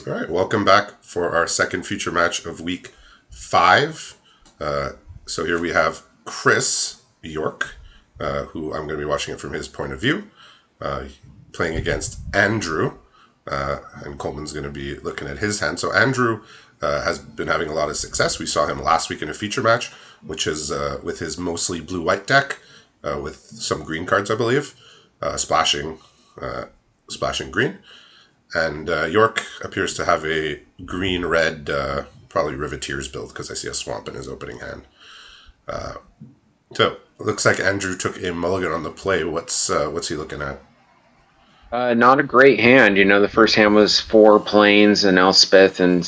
All right, welcome back for our second feature match of week 5. So here we have Chris York, who I'm going to be watching it from his point of view, playing against Andrew, and Coleman's going to be looking at his hand. So Andrew has been having a lot of success. We saw him last week in a feature match, which is with his mostly blue-white deck, with some green cards, I believe, splashing green. And York appears to have a green-red, probably Riveteers build, because I see a swamp in his opening hand. So, it looks like Andrew took a mulligan on the play. What's he looking at? Not a great hand. The first hand was 4 plains, and Elspeth, and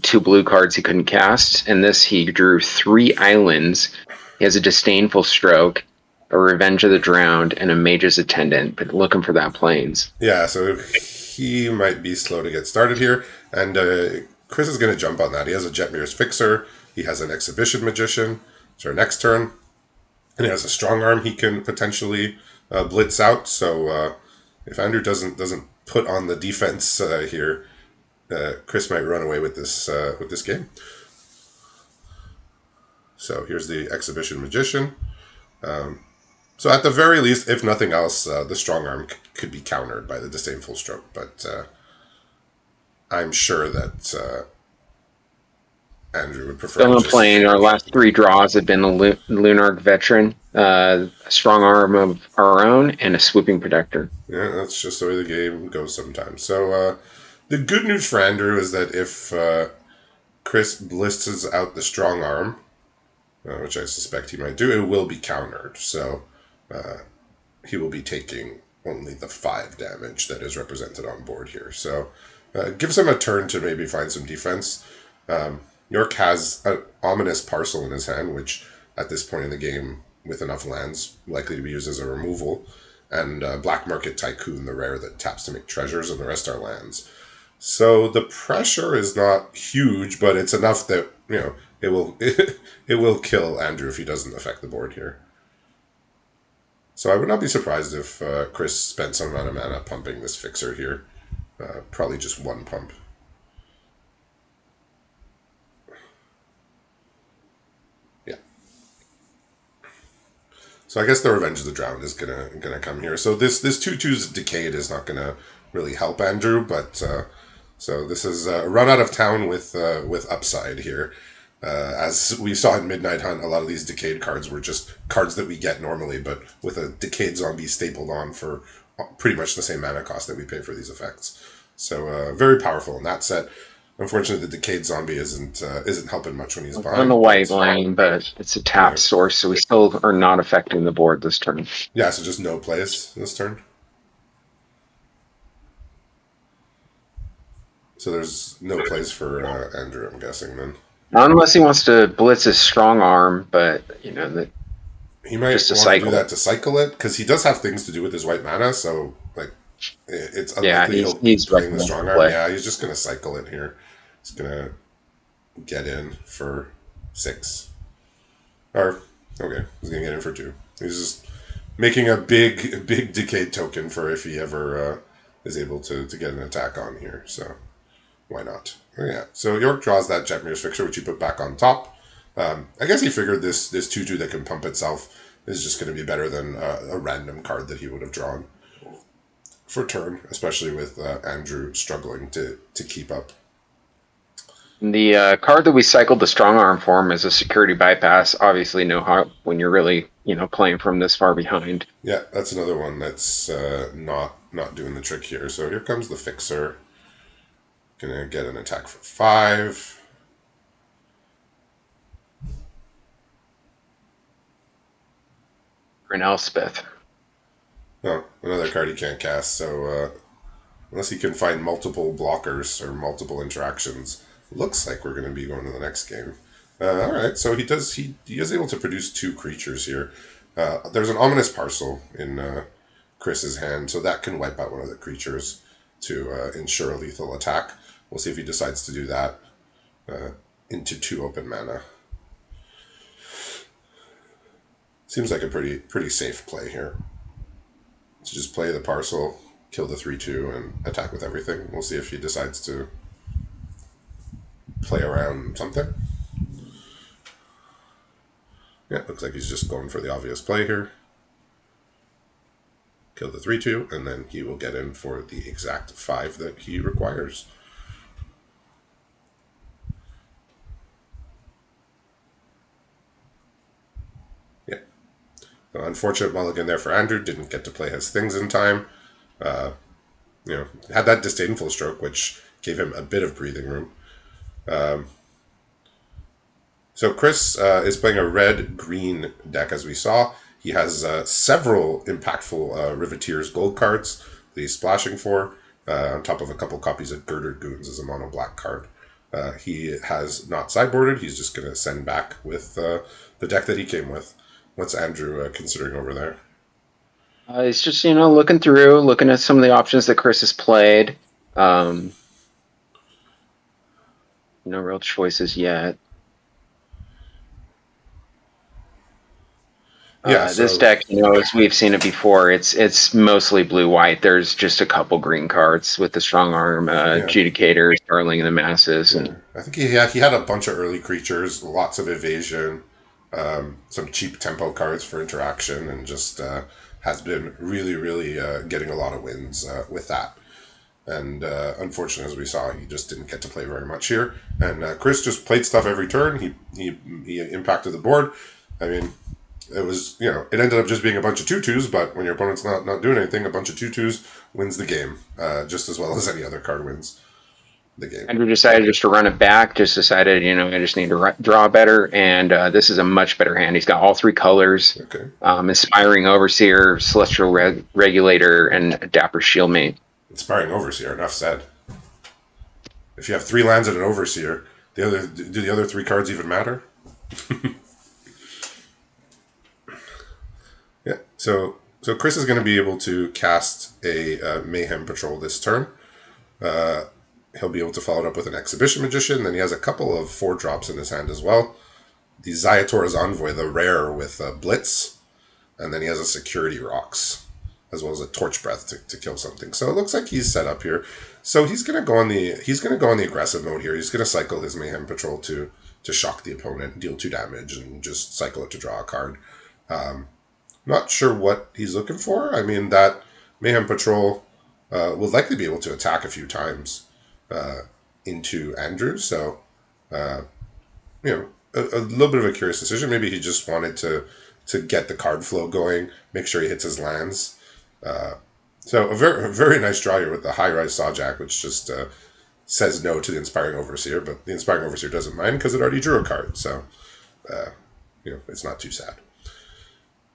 2 blue cards he couldn't cast. And this, he drew 3 islands. He has a Disdainful Stroke, a Revenge of the Drowned, and a Mage's Attendant, but looking for that plains. Yeah, so he might be slow to get started here. And Chris is going to jump on that. He has a Jetmir's Fixer. He has an Exhibition Magician. So next turn. And he has a Strong Arm he can potentially blitz out. So if Andrew doesn't put on the defense here, Chris might run away with this game. So here's the Exhibition Magician. So at the very least, if nothing else, the Strong Arm could be countered by the Disdainful Stroke. But I'm sure that Andrew would prefer Still to in just... playing. Our last 3 draws have been a Lunark Veteran, a Strong Arm of our own, and a Swooping Protector. Yeah, that's just the way the game goes sometimes. So the good news for Andrew is that if Chris blitzes out the Strong Arm, which I suspect he might do, it will be countered. So he will be taking only the 5 damage that is represented on board here. So gives him a turn to maybe find some defense. York has an Ominous Parcel in his hand, which at this point in the game, with enough lands, likely to be used as a removal. And Black Market Tycoon, the rare that taps to make treasures, and the rest are lands. So the pressure is not huge, but it's enough that, it will kill Andrew if he doesn't affect the board here. So I would not be surprised if Chris spent some amount of mana pumping this Fixer here. Probably just 1 pump. Yeah. So I guess the Revenge of the Drowned is gonna come here. So this 2/2's Decayed is not gonna really help Andrew, but so this is a run out of town with upside here. As we saw in Midnight Hunt, a lot of these Decayed cards were just cards that we get normally, but with a Decayed Zombie stapled on for pretty much the same mana cost that we pay for these effects. So very powerful in that set. Unfortunately, the Decayed Zombie isn't helping much when he's behind. On the white line, but it's a tap source, so we still are not affecting the board this turn. Yeah, so just no plays this turn. So there's no plays for Andrew, I'm guessing, then. Not unless he wants to blitz his Strong Arm, but, that he might just want to do that to cycle it, because he does have things to do with his white mana, so, it's unlikely he's playing the Strong Arm. Yeah, he's just going to cycle it here. He's going to get in for 6. Or, okay, he's going to get in for 2. He's just making a big Decayed token for if he ever is able to get an attack on here, so why not? Yeah, so York draws that Jetmir's Fixer, which he put back on top. I guess he figured this 2/2 that can pump itself is just going to be better than a random card that he would have drawn for turn, especially with Andrew struggling to keep up. The card that we cycled the Strong Arm form is a security bypass. Obviously, no help when you're really, playing from this far behind. Yeah, that's another one that's not doing the trick here. So here comes the Fixer. Gonna get an attack for 5. For an Elspeth. Oh, another card he can't cast, so unless he can find multiple blockers or multiple interactions, looks like we're going to be going to the next game. Alright, so he is able to produce 2 creatures here. There's an Ominous Parcel in Chris's hand, so that can wipe out one of the creatures to ensure a lethal attack. We'll see if he decides to do that into 2 open mana. Seems like a pretty safe play here. So just play the Parcel, kill the 3/2, and attack with everything. We'll see if he decides to play around something. Yeah, looks like he's just going for the obvious play here. Kill the 3-2, and then he will get in for the exact 5 that he requires. Yeah. So unfortunate mulligan there for Andrew. Didn't get to play his things in time. Had that disdainful stroke, which gave him a bit of breathing room. So Chris is playing a red-green deck, as we saw. He has several impactful Riveteers gold cards that he's splashing for, on top of a couple copies of Girder Goons as a mono-black card. He has not sideboarded. He's just going to send back with the deck that he came with. What's Andrew considering over there? He's just, looking through, looking at some of the options that Chris has played. No real choices yet. Yeah, This deck, as we've seen it before, it's mostly blue-white. There's just a couple green cards with the Strong Arm, Adjudicator, Starling in the Masses. Yeah. I think he had a bunch of early creatures, lots of evasion, some cheap tempo cards for interaction, and just has been really, really getting a lot of wins with that. And unfortunately, as we saw, he just didn't get to play very much here. And Chris just played stuff every turn. He impacted the board. I mean, it was, it ended up just being a bunch of 2/2s, but when your opponent's not doing anything, a bunch of 2/2s wins the game, just as well as any other card wins the game. Andrew decided just to run it back, just decided, I just need to draw better, and this is a much better hand. He's got all 3 colors, Okay. Inspiring Overseer, Celestial Regulator, and Dapper Shieldmate. Inspiring Overseer, enough said. If you have 3 lands and an Overseer, do the other 3 cards even matter? Yeah, so Chris is going to be able to cast a Mayhem Patrol this turn. He'll be able to follow it up with an Exhibition Magician. Then he has a couple of 4-drops in his hand as well. The Zayator's Envoy, the rare with Blitz. And then he has a Security Rocks, as well as a Torch Breath to kill something. So it looks like he's set up here. So he's going to go on the aggressive mode here. He's going to cycle his Mayhem Patrol to shock the opponent, deal 2 damage, and just cycle it to draw a card. Not sure what he's looking for. I mean, that Mayhem Patrol will likely be able to attack a few times into Andrew. So, a little bit of a curious decision. Maybe he just wanted to get the card flow going, make sure he hits his lands. So a very nice draw here with the high-rise Sawjack, which just says no to the Inspiring Overseer, but the Inspiring Overseer doesn't mind because it already drew a card. So, it's not too sad.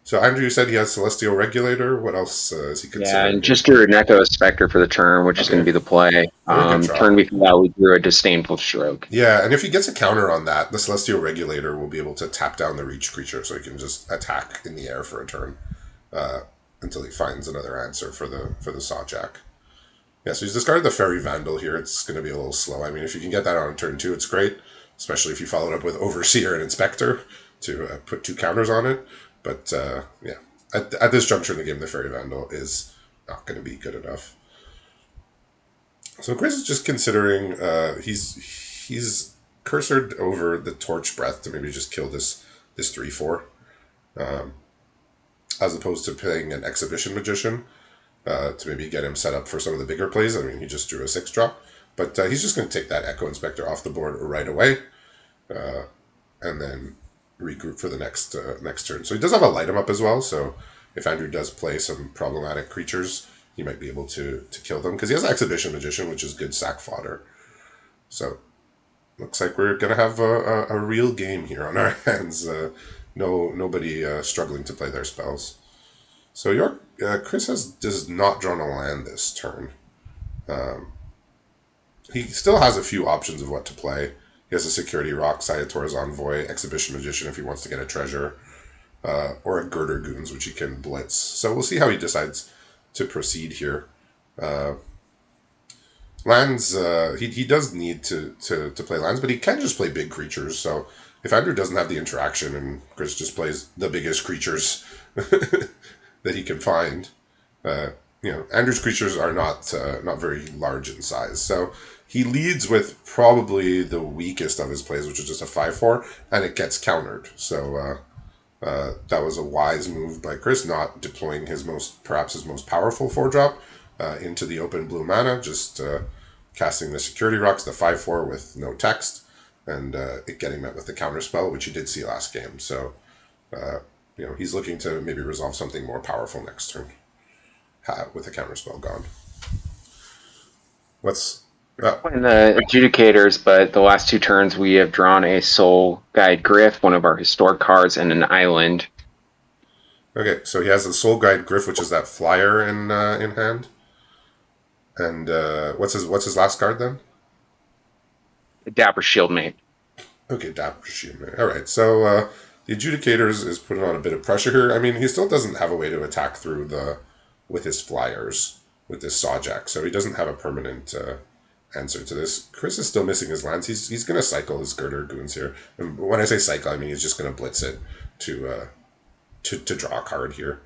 So Andrew, you said he has Celestial Regulator. What else is he considering? Yeah, and just drew an Echo Spectre for the turn, which is going to be the play. Turn before that, we drew a Disdainful Stroke. Yeah, and if he gets a counter on that, the Celestial Regulator will be able to tap down the Reach creature, so he can just attack in the air for a turn until he finds another answer for the Sawjack. Yeah, so he's discarded the Fairy Vandal here. It's going to be a little slow. I mean, if you can get that on turn 2, it's great, especially if you follow it up with Overseer and Inspector to put 2 counters on it. But, at this juncture in the game, the Fairy Vandal is not going to be good enough. So Chris is just considering, he's cursored over the Torch Breath to maybe just kill this 3/4, as opposed to playing an Exhibition Magician to maybe get him set up for some of the bigger plays. I mean, he just drew a 6-drop, but he's just going to take that Echo Inspector off the board right away, and then regroup for the next turn. So he does have a light him up as well, so if Andrew does play some problematic creatures, he might be able to kill them, because he has Exhibition Magician, which is good sack fodder. So looks like we're going to have a real game here on our hands. Nobody struggling to play their spells. So Chris does not drawn a land this turn. He still has a few options of what to play. He has a Security Rock, Sayator's Envoy, Exhibition Magician if he wants to get a treasure, or a Girder Goons, which he can blitz. So we'll see how he decides to proceed here. Lands, he does need to play lands, but he can just play big creatures. So if Andrew doesn't have the interaction and Chris just plays the biggest creatures that he can find, Andrew's creatures are not very large in size, so he leads with probably the weakest of his plays, which is just a 5/4, and it gets countered. So that was a wise move by Chris, not deploying perhaps his most powerful 4-drop into the open blue mana, just casting the security rocks, the 5/4 with no text, and it getting met with the counter spell, which you did see last game. So he's looking to maybe resolve something more powerful next turn with the counterspell gone. What's In the adjudicators, but the last 2 turns we have drawn a Soul Guide Gryff, one of our historic cards, and an island. Okay, so he has the Soul Guide Gryff, which is that flyer in hand. And what's his last card then? Dapper Shieldmate. Okay, Dapper Shieldmate. All right, so the Adjudicators is putting on a bit of pressure here. I mean, he still doesn't have a way to attack through with his flyers with this Sawjack, so he doesn't have a permanent answer to this. Chris is still missing his lands. He's going to cycle his Girder Goons here. And when I say cycle, I mean he's just going to blitz it to draw a card here.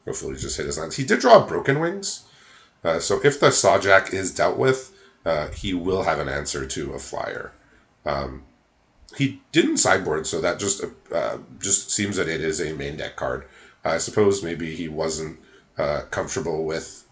Hopefully, just hit his lands. He did draw Broken Wings, so if the Sawjack is dealt with, he will have an answer to a flyer. He didn't sideboard, so that just seems that it is a main deck card. I suppose maybe he wasn't comfortable with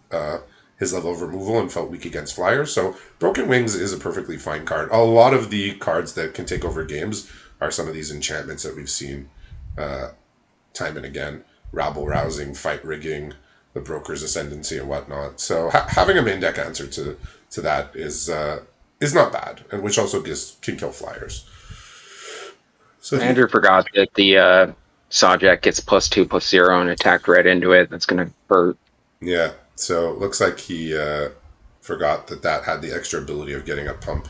his level of removal and felt weak against flyers. So Broken Wings is a perfectly fine card. A lot of the cards that can take over games are some of these enchantments that we've seen time and again. Rabble Rousing, Fight Rigging, the Broker's Ascendancy, and whatnot. So having a main deck answer to that is not bad, and which also can kill flyers. So Andrew forgot that the Sawjack gets +2/+0 and attacked right into it. That's going to hurt. Yeah, so it looks like he forgot that had the extra ability of getting a pump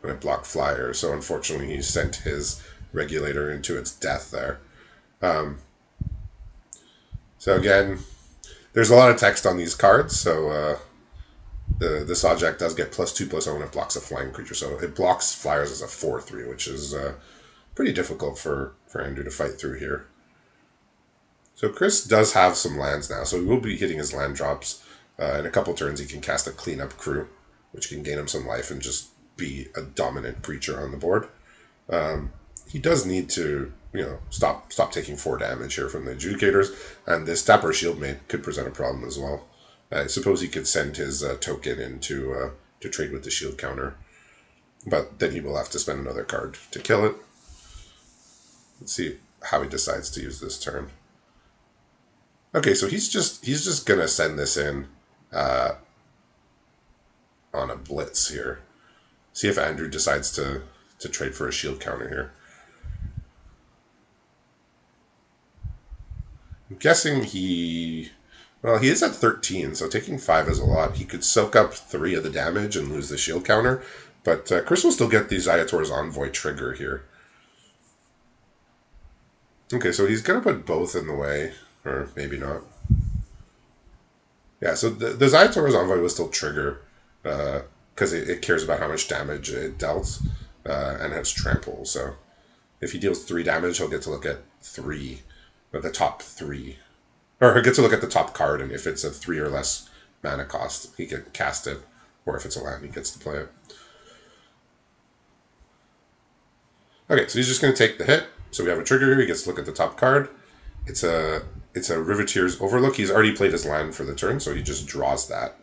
when it blocked flyers. So unfortunately, he sent his regulator into its death there. So again, there's a lot of text on these cards, so the Sawjack does get +2/+0 when it blocks a flying creature. So it blocks flyers as a 4/3, which is pretty difficult for Andrew to fight through here. So Chris does have some lands now, so he will be hitting his land drops. In a couple turns, he can cast a Cleanup Crew, which can gain him some life and just be a dominant creature on the board. He does need to, stop taking 4 damage here from the Adjudicators, and this Dapper Shieldmate could present a problem as well. I suppose he could send his token in to trade with the shield counter, but then he will have to spend another card to kill it. Let's see how he decides to use this turn. Okay, so he's just gonna send this in on a blitz here. See if Andrew decides to trade for a shield counter here. I'm guessing he is at 13, so taking 5 is a lot. He could soak up 3 of the damage and lose the shield counter, but Chris will still get the Zayator's Envoy trigger here. Okay, so he's gonna put both in the way, or maybe not. Yeah, so the Zayator's Envoy will still trigger because it cares about how much damage it dealt and has trample. So if he deals 3 damage, he'll get to look at 3, or the top 3. Or he'll get to look at the top card, and if it's a 3 or less mana cost, he can cast it. Or if it's a land, he gets to play it. Okay, so he's just going to take the hit. So we have a trigger here. He gets to look at the top card. It's a Riveteer's Overlook. He's already played his land for the turn, so he just draws that.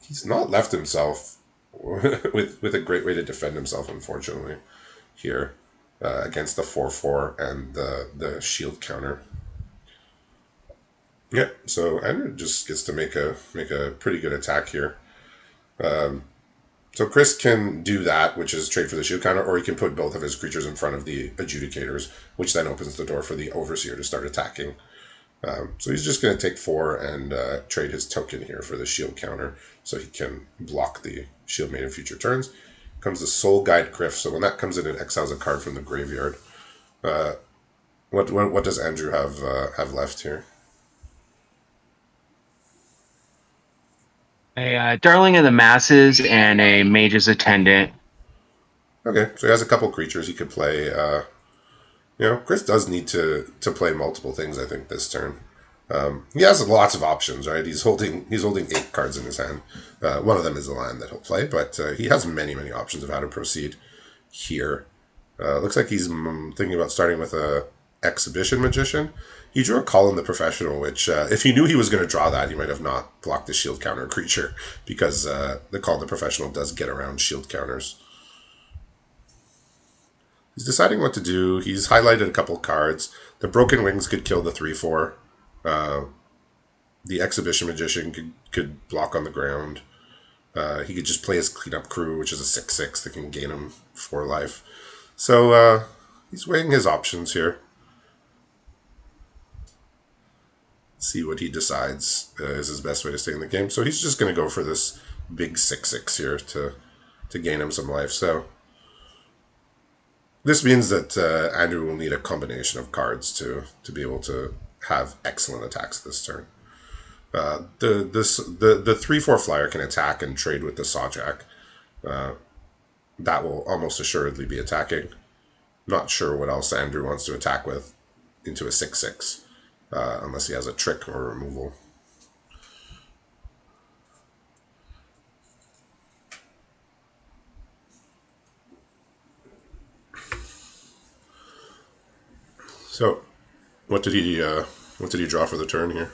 He's not left himself with a great way to defend himself, unfortunately, here against the 4/4 and the shield counter. Yeah, so Andrew just gets to make a pretty good attack here. So Chris can do that, which is trade for the shield counter, or he can put both of his creatures in front of the Adjudicators, which then opens the door for the Overseer to start attacking. So he's just going to take 4 and trade his token here for the shield counter, so he can block the shield made in future turns. Comes the Soul Guide Gryff, so when that comes in, it exiles a card from the graveyard. What does Andrew have left here? A Darling of the Masses and a Mage's Attendant. Okay, so he has a couple creatures he could play. Chris does need to play multiple things, I think, this turn. He has lots of options, right? He's holding 8 cards in his hand. One of them is the land that he'll play, but he has many options of how to proceed here. Looks like he's thinking about starting with a exhibition magician. He drew a call in the professional, which if he knew he was going to draw that, he might have not blocked the shield counter creature because the call in the professional does get around shield counters. He's deciding what to do. He's highlighted a couple cards. The broken wings could kill the 3/4. The exhibition magician could block on the ground. He could just play his cleanup crew, which is a 6/6 that can gain him 4 life. So he's weighing his options here. See what he decides is his best way to stay in the game. So he's just going to go for this big 6/6 here to gain him some life. So this means that Andrew will need a combination of cards to be able to have excellent attacks this turn. The 3/4 flyer can attack and trade with the Sawjack. That will almost assuredly be attacking. Not sure what else Andrew wants to attack with into a 6/6, unless he has a trick or removal. So, what did he draw for the turn here?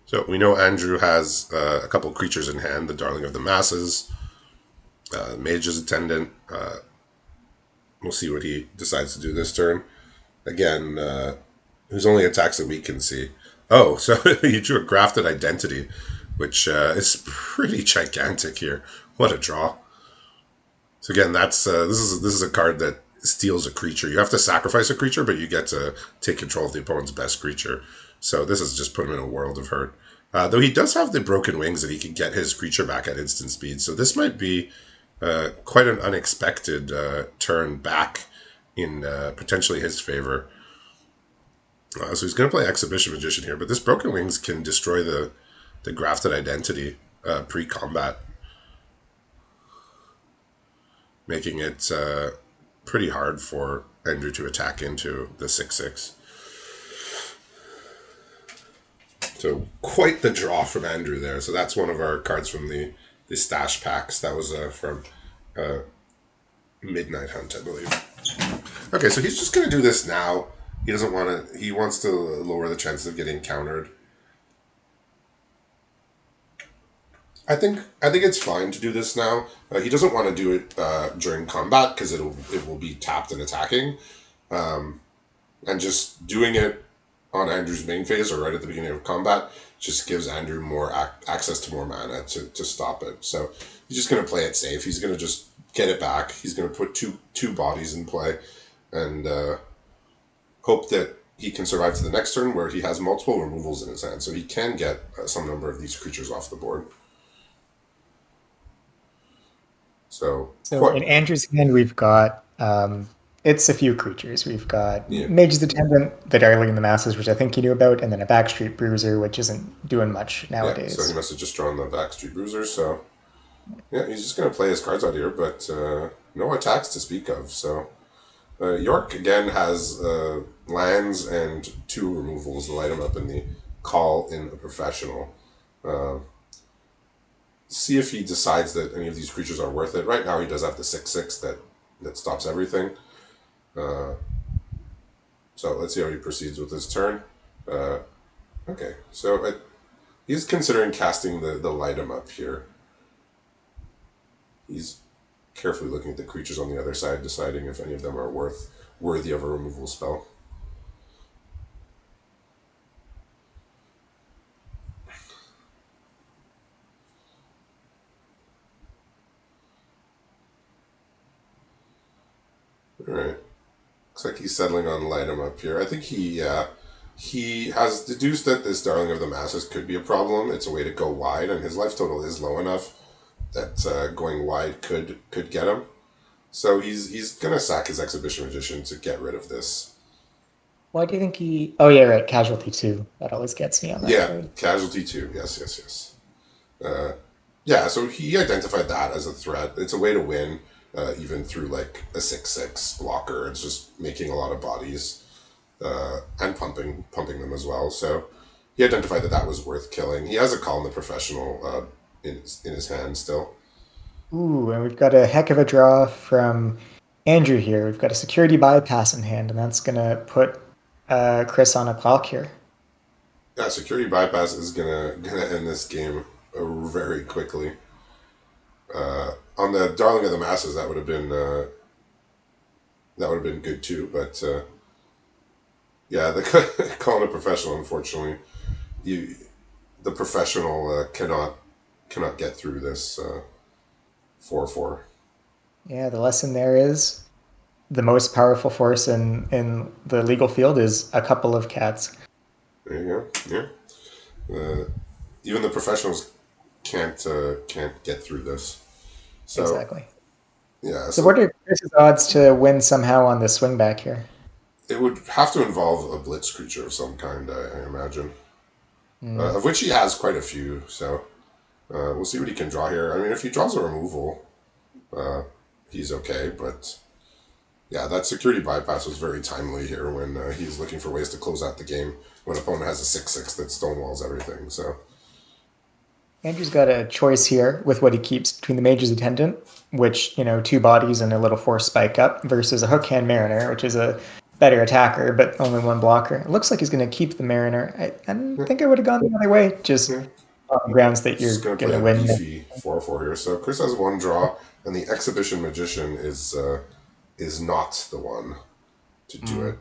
So we know Andrew has a couple creatures in hand: the Darling of the Masses, Mage's Attendant. We'll see what he decides to do this turn. Again, whose only attacks that we can see. Oh, so you drew a Grafted Identity, which is pretty gigantic here. What a draw! So again, that's this is a card that steals a creature. You have to sacrifice a creature, but you get to take control of the opponent's best creature. So this has just put him in a world of hurt. Though he does have the broken wings that he can get his creature back at instant speed. So this might be quite an unexpected turn back in potentially his favor. So he's going to play Exhibition Magician here, but this broken wings can destroy the Grafted Identity pre-combat, making it pretty hard for Andrew to attack into the 6/6. So quite the draw from Andrew there. So that's one of our cards from the stash packs. That was from Midnight Hunt, I believe. Okay, so he's just going to do this now. He doesn't want to. He wants to lower the chances of getting countered. I think it's fine to do this now. He doesn't want to do it during combat because it will be tapped and attacking, and just doing it on Andrew's main phase or right at the beginning of combat just gives Andrew more access to more mana to stop it. So he's just going to play it safe. He's going to just get it back. He's going to put two bodies in play and hope that he can survive to the next turn where he has multiple removals in his hand. So he can get some number of these creatures off the board. So in Andrew's hand, we've got it's a few creatures. We've got yeah. Mage's Attendant, the Darling in the Masses, which I think you knew about, and then a Backstreet Bruiser, which isn't doing much nowadays. Yeah, so he must have just drawn the Backstreet Bruiser. So yeah, he's just going to play his cards out here, but no attacks to speak of. So York again has lands and 2 removals to light him up in the call in a professional. See if he decides that any of these creatures are worth it. Right now, he does have the 6/6 that stops everything. So let's see how he proceeds with his turn. Okay, so he's considering casting the light him up here. He's carefully looking at the creatures on the other side, deciding if any of them are worthy of a removal spell. Alright. Looks like he's settling on light him up here. I think he has deduced that this Darling of the Masses could be a problem. It's a way to go wide, and his life total is low enough that going wide could get him. So he's gonna sack his Exhibition Magician to get rid of this. Why do you think he? Oh yeah, right. Casualty 2. That always gets me on that Yeah, card. Casualty 2. Yes. Yeah, so he identified that as a threat. It's a way to win, even through like a 6/6 blocker. It's just making a lot of bodies and pumping them as well. So he identified that that was worth killing. He has a call in the professional in his hand still. Ooh, and we've got a heck of a draw from Andrew here. We've got a security bypass in hand, and that's gonna put Chris on a clock here. Yeah, security bypass is gonna end this game very quickly. On the Darling of the Masses, that would have been good too. But yeah, the calling a professional, unfortunately, you the professional cannot get through this 4/4. Yeah, the lesson there is the most powerful force in the legal field is a couple of cats. There you go. Yeah, even the professionals can't get through this. So Exactly. yeah, So so what are Chris's odds to win somehow on the swing back here? it would have to involve a blitz creature of some kind, I imagine, Mm. of which he has quite a few. So we'll see what he can draw here. I mean, if he draws a removal, uh, he's okay. But yeah, that security bypass was very timely here when he's looking for ways to close out the game when opponent has a 6/6 that stonewalls everything. So Andrew's got a choice here with what he keeps between the Mage's Attendant, which, two bodies and a little force spike up, versus a Hookhand Mariner, which is a better attacker, but only one blocker. It looks like he's going to keep the Mariner. I yeah, think I would have gone the other way, just yeah. on the grounds that He's you're just gonna going play to a win. beefy 4/4 here. So Chris has one draw, and the Exhibition Magician is not the one to do Mm. it.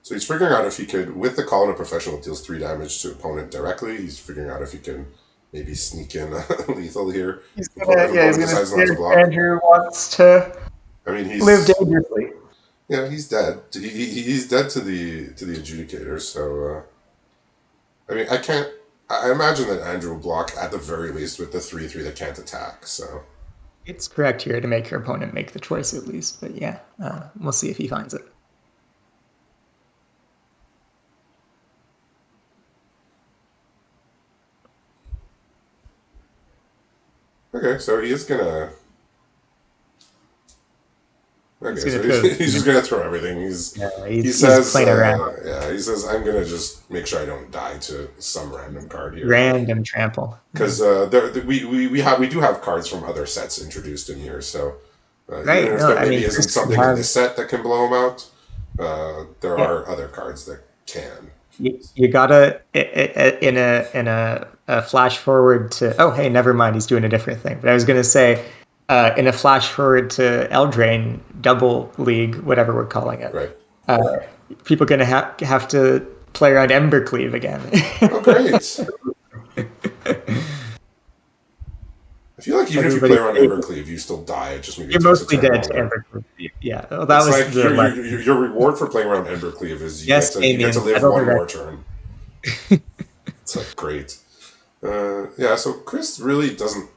So he's figuring out if he could, with the call in a professional, it deals 3 damage to opponent directly. He's figuring out if he can maybe sneak in lethal here. If He's opponent gonna decides see not to if block. Andrew wants to I mean, live dangerously. he's dead. He's dead to the adjudicator. So I mean, I can't. I imagine that Andrew will block at the very least with the 3/3 that can't attack. So It's correct here to make your opponent make the choice at least, but yeah, we'll see if he finds it. okay, so he is gonna. He's Okay, gonna so throw. he's just gonna throw everything. He He's says, playing around. yeah, he says, I'm gonna just make sure I don't die to some random card here, Random trample. because we do have cards from other sets introduced in here. So even Right. if No, there I maybe mean, isn't Chris can something in have. this set that can blow him out, there Yeah, are other cards that can. you gotta in a flash forward to. Oh, hey, never mind. He's doing a different thing. But I was gonna say, in a flash forward to Eldraine Double League, whatever we're calling it. Right. Uh, people gonna have to play around Embercleave again. Oh, great. I feel like even if you play Everybody's around favorite. Evercleave, you still die. It just maybe You're takes a mostly turn dead to longer. Embercleave. Yeah, well, that It's was like the your reward for playing around Embercleave is yes, you get to Damien. live Settle one the more turn. It's like great. Yeah, so Chris really doesn't.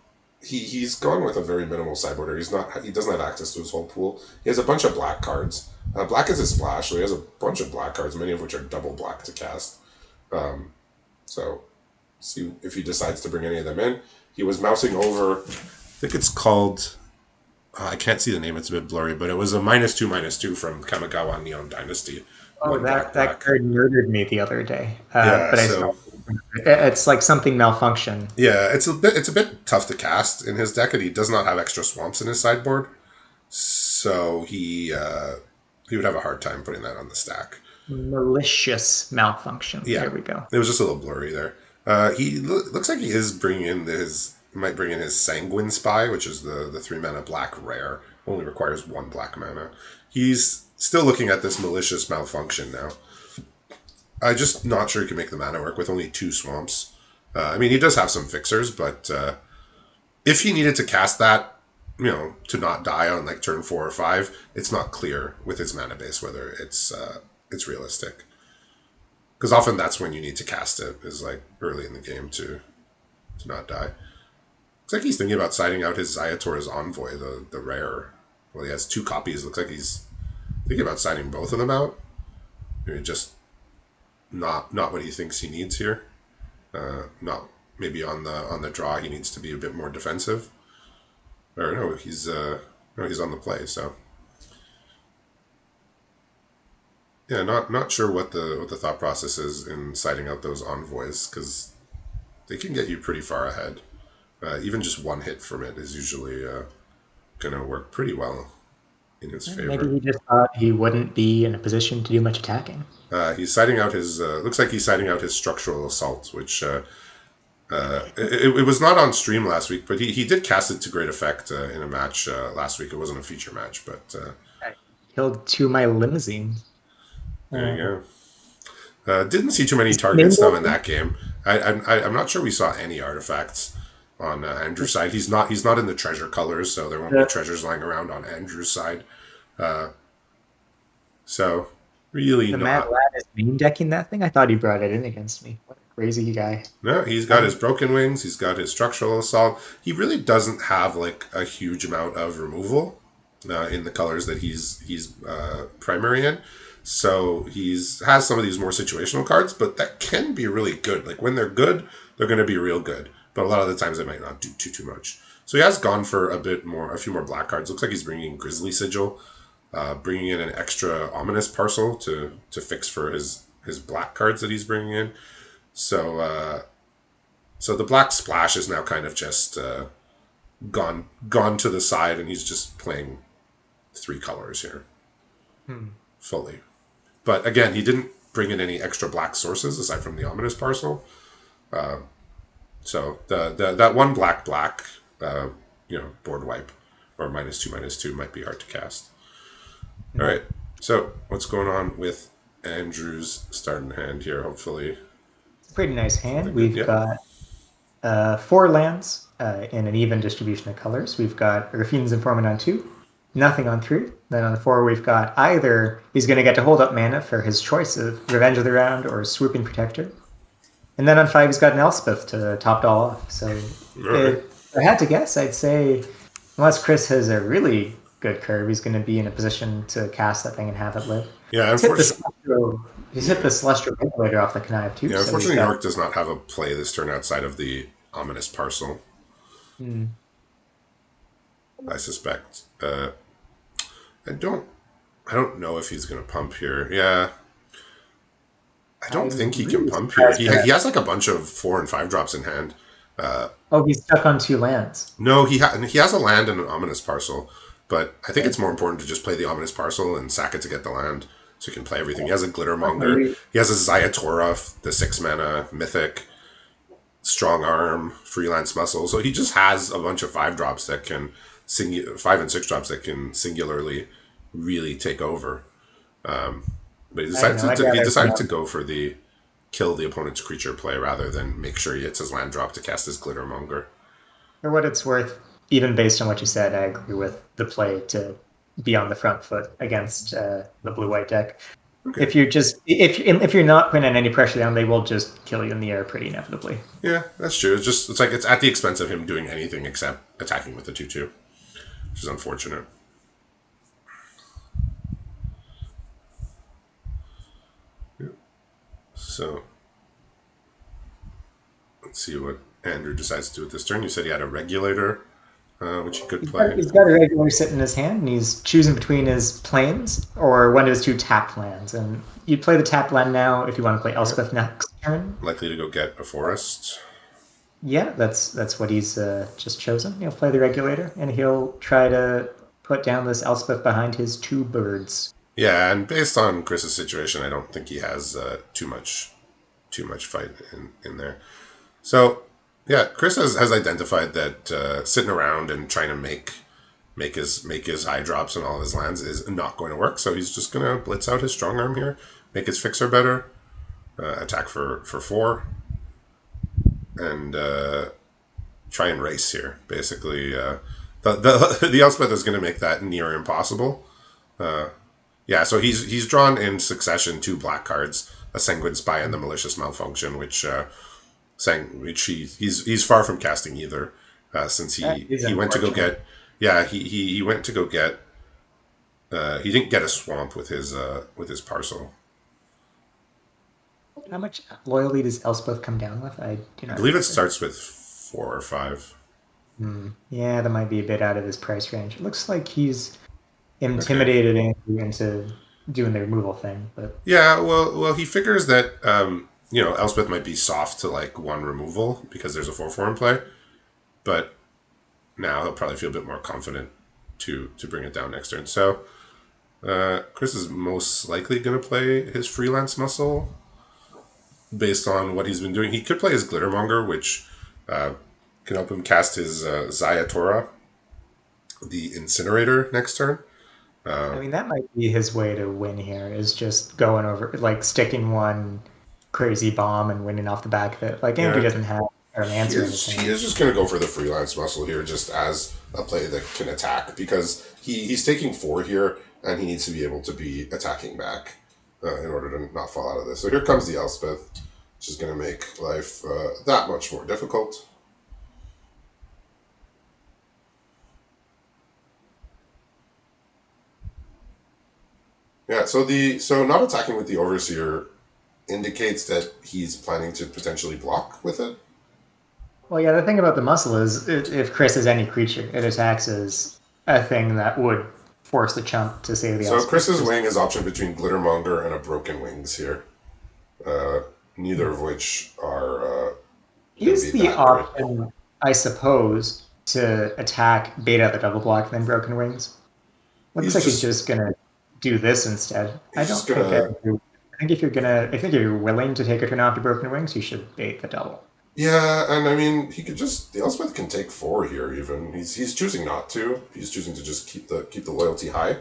He's gone with a very minimal sideboarder. He doesn't have access to his whole pool. He has a bunch of black cards. Black is his splash, so he has a bunch of black cards, many of which are double black to cast. So see if he decides to bring any of them in. He was mousing over. I think it's called. I can't see the name; it's a bit blurry, but it was a -2/-2 from Kamigawa Neon Dynasty. Oh, One black that black. card murdered me the other day. Yeah, But so it's like something malfunction. yeah, it's a bit tough to cast in his deck, and he does not have extra swamps in his sideboard, so he would have a hard time putting that on the stack. Malicious malfunction. Yeah, There we go. it was just a little blurry there. Looks like he is bringing in might bring in his Sanguine Spy, which is the 3 mana black rare. Only requires 1 black mana. He's still looking at this malicious malfunction now. I'm just not sure he can make the mana work with only 2 swamps. I mean, he does have some fixers, but if he needed to cast that, to not die on like turn 4 or 5, it's not clear with his mana base whether it's realistic. Because often that's when you need to cast it, is like early in the game to not die. Looks like he's thinking about siding out his Ayator's Envoy, the rare. Well, he has 2 copies. Looks like he's thinking about siding both of them out. Maybe just not what he thinks he needs here. Not maybe on the draw he needs to be a bit more defensive. Or no, he's on the play. So yeah, not sure what the thought process is in siding out those envoys because they can get you pretty far ahead. Even just one hit from it is usually going to work pretty well in his Maybe favor. he just thought he wouldn't be in a position to do much attacking. He's siding out his. Looks like he's siding out his structural assault, which it was not on stream last week, but he did cast it to great effect in a match last week. It wasn't a feature match, but I killed 2 of my limousines. there you go. Didn't see too many Is the name targets though in there? that game. I'm not sure we saw any artifacts on Andrew's side. He's not in the treasure colors, so there won't be The, treasures lying around on Andrew's side. So really the Mad not. Lad is main decking that thing? I thought he brought it in against me. What a crazy guy. No, he's got his broken wings. He's got his structural assault. He really doesn't have like a huge amount of removal in the colors that he's primary in. So he's has some of these more situational cards, but that can be really good. Like when they're good, they're going to be real good. But a lot of the times they might not do too much. So he has gone for a few more black cards. Looks like he's bringing Grizzly Sigil, bringing in an extra ominous parcel to fix for his black cards that he's bringing in. So the black splash is now kind of just gone to the side, and he's just playing 3 colors here fully. But again, he didn't bring in any extra black sources aside from the ominous parcel. So the that one black uh, board wipe or -2/-2 might be hard to cast. All right. So what's going on with Andrew's starting hand here? Hopefully, Pretty nice hand. good. We've Yep. got 4 lands in an even distribution of colors. We've got Raffine's Informant on 2, nothing on 3. Then on 4, we've got either he's going to get to hold up mana for his choice of Revenge of the Round or Swooping Protector. And then on 5, he's got an Elspeth to top it all off. So Right. if I had to guess, I'd say unless Chris has a really good curve, he's going to be in a position to cast that thing and have it live. Yeah. He's hit the Celestial Regulator off the connive too. Yeah, So he's unfortunately, got, York does not have a play this turn outside of the ominous parcel. I suspect. I don't know if he's going to pump here. Yeah, I don't I'm think he can really pump here. surprised He has like a bunch of 4 and 5 drops in hand. he's stuck on 2 lands. No, he has a land and an ominous parcel, but I think it's more important to just play the ominous parcel and sack it to get the land, so he can play everything. He has a Glittermonger. He has a Zayatora, the 6 mana mythic, strong arm, freelance muscle. So he just has a bunch of 5 drops that can 5 and 6 drops that can singularly really take over. But he decided to go for the kill the opponent's creature play rather than make sure he hits his land drop to cast his Glittermonger. For what it's worth, even based on what you said, I agree with the play to be on the front foot against the blue-white deck. Okay. If you're not putting any pressure down, they will just kill you in the air pretty inevitably. Yeah, that's true. It's like it's at the expense of him doing anything except attacking with the 2/2, which is unfortunate. Yeah. So let's see what Andrew decides to do with this turn. You said he had a regulator, which he could play. He's got a regular sit in his hand, and he's choosing between his planes or one of his 2 tapped lands. And you'd play the tapped land now if you want to play Elspeth next turn. Likely to go get a forest. Yeah, that's what he's just chosen. He'll play the regulator, and he'll try to put down this Elspeth behind his 2 birds. Yeah, and based on Chris's situation, I don't think he has too much fight in there. So yeah, Chris has identified that sitting around and trying to make his eye drops and all of his lands is not going to work. So he's just going to blitz out his strong arm here, make his fixer better, attack for 4, and try and race here. Basically, the Elspeth is going to make that near impossible. Yeah, so he's drawn in succession 2 black cards, a Sanguine Spy and the Malicious Malfunction, which he's far from casting either, since he went to go get he went to go get he didn't get a swamp with his parcel. How much loyalty does Elspeth come down with? I do I not believe it remember. starts with 4 or 5. Yeah, that might be a bit out of his price range. It looks like he's Okay. intimidated Andrew into doing the removal thing, but Yeah, well, he figures that Elspeth might be soft to like one removal because there's a 4/4 in play, but now he'll probably feel a bit more confident to bring it down next turn. So Chris is most likely going to play his freelance muscle based on what he's been doing. He could play his Glittermonger, which uh, can help him cast his Zayatora, the Incinerator, next turn. I mean that might be his way to win here is just going over like sticking one crazy bomb and winning off the back of it. Like Andrew Yeah, doesn't have an he answer in his is he hand. is just going to go for the freelance muscle here, just as a play that can attack because he's taking 4 here, and he needs to be able to be attacking back in order to not fall out of this. So here comes the Elspeth, which is going to make life that much more difficult. Yeah, so not attacking with the Overseer indicates that he's planning to potentially block with it. Well, yeah, the thing about the muscle is if Chris is any creature, it attacks as a thing that would force the chump to save the So Elspeth. Chris's Just wing is option between Glittermonger and a Broken Wings here, uh, neither of which are going to use be the that great. option, I suppose, to attack Beta the double block, then Broken Wings. Looks He's like he's just just gonna do this instead. I he's just don't think that. gonna I think if you're gonna, I think if you're willing to take a turn off to Broken Wings, you should bait the double. yeah, and I mean he could just the Elspeth can take 4 here. Even he's choosing not to. He's choosing to just keep the loyalty high.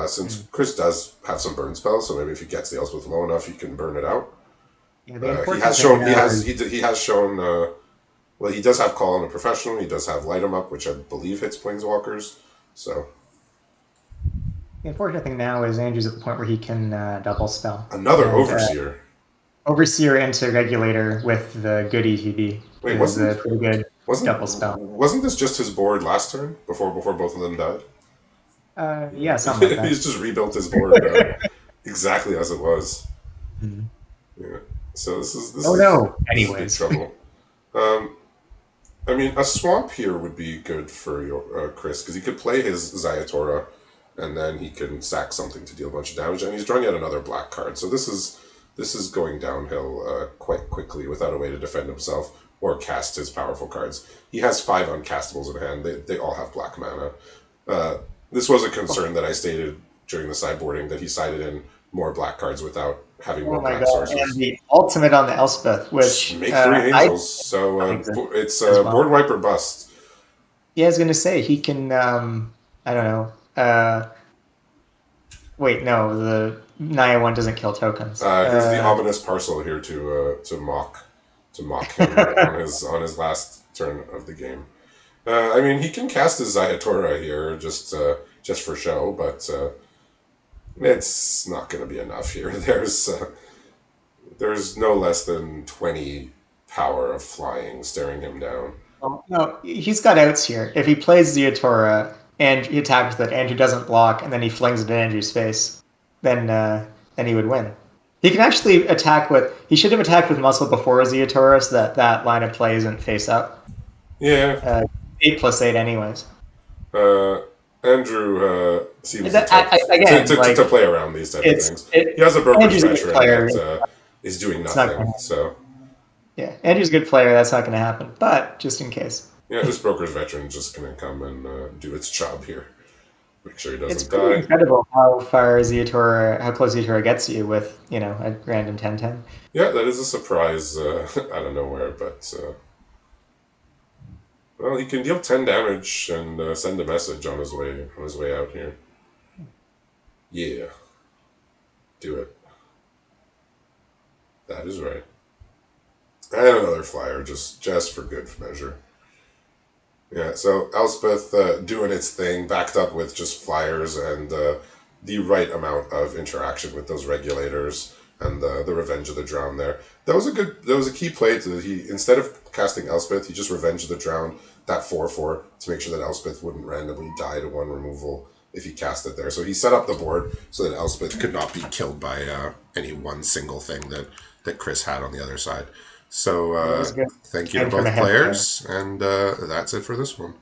Since Mm. Chris does have some burn spells, so maybe if he gets the Elspeth low enough, he can burn it out. Yeah, the He unfortunate has thing shown now is he has shown well he does have call on a professional. He does have light 'em up, which I believe hits planeswalkers. So the unfortunate thing now is Andrew's at the point where he can double spell another and overseer. Overseer into Regulator with the good ETB Wait, is a pretty good double spell. wasn't this just his board last turn before both of them died? Yeah, something like that. He's just rebuilt his board exactly as it was. Mhm. Yeah. So Oh no. this is big Anyways, trouble. Um, I mean, a swamp here would be good for your Chris because he could play his Zayatora, and then he can sack something to deal a bunch of damage, and he's drawing out another black card. So this is going downhill quite quickly without a way to defend himself or cast his powerful cards. He has 5 uncastables in hand. They all have black mana. Uh, this was a concern that I stated during the sideboarding that he sided in more black cards without having oh more my black god, and sources. the ultimate on the Elspeth, Just which make 3 angels. So I exist it's as board well. wipe or bust. Yeah, I was gonna say he can. I don't know. Wait, no, the Naya one doesn't kill tokens. Here's the ominous parcel here to mock him on his last turn of the game. I mean, he can cast his Zayatora here just for show, but it's not going to be enough here. There's no less than 20 power of flying staring him down. Oh, no, he's got outs here. If he plays Ziatora and he attacks with it, Andrew doesn't block, and then he flings it in Andrew's face, then he would win. He can actually attack with. He should have attacked with muscle before Ziatora, so that line of play isn't face up. Yeah, 8+8, anyways. uh, Andrew seems the That, type again, like to play around these type of it's things. it. He has a broker's Andrew's a good veteran player. that is doing It's not nothing. going to. So Yeah, Andrew's a good player. That's not going to happen. But just in case, yeah, this broker's veteran just going to come and do its job here. Make sure he it's doesn't pretty die. incredible how far Ziatora, how close Ziatora gets you with a random 10-10. Yeah, that is a surprise out of nowhere, but well, he can deal 10 damage and send a message on his way out here. Yeah, do it. That is right. And another flyer, just for good measure. Yeah, so Elspeth doing its thing, backed up with just flyers and the right amount of interaction with those regulators and the Revenge of the Drowned there. That was a key play to he instead of casting Elspeth, he just Revenge of the Drowned that 4/4 to make sure that Elspeth wouldn't randomly die to one removal if he cast it there. So he set up the board so that Elspeth could not be killed by any one single thing that that Chris had on the other side. So It was good. thank you to Came from a both heavy hand. players, and that's it for this one.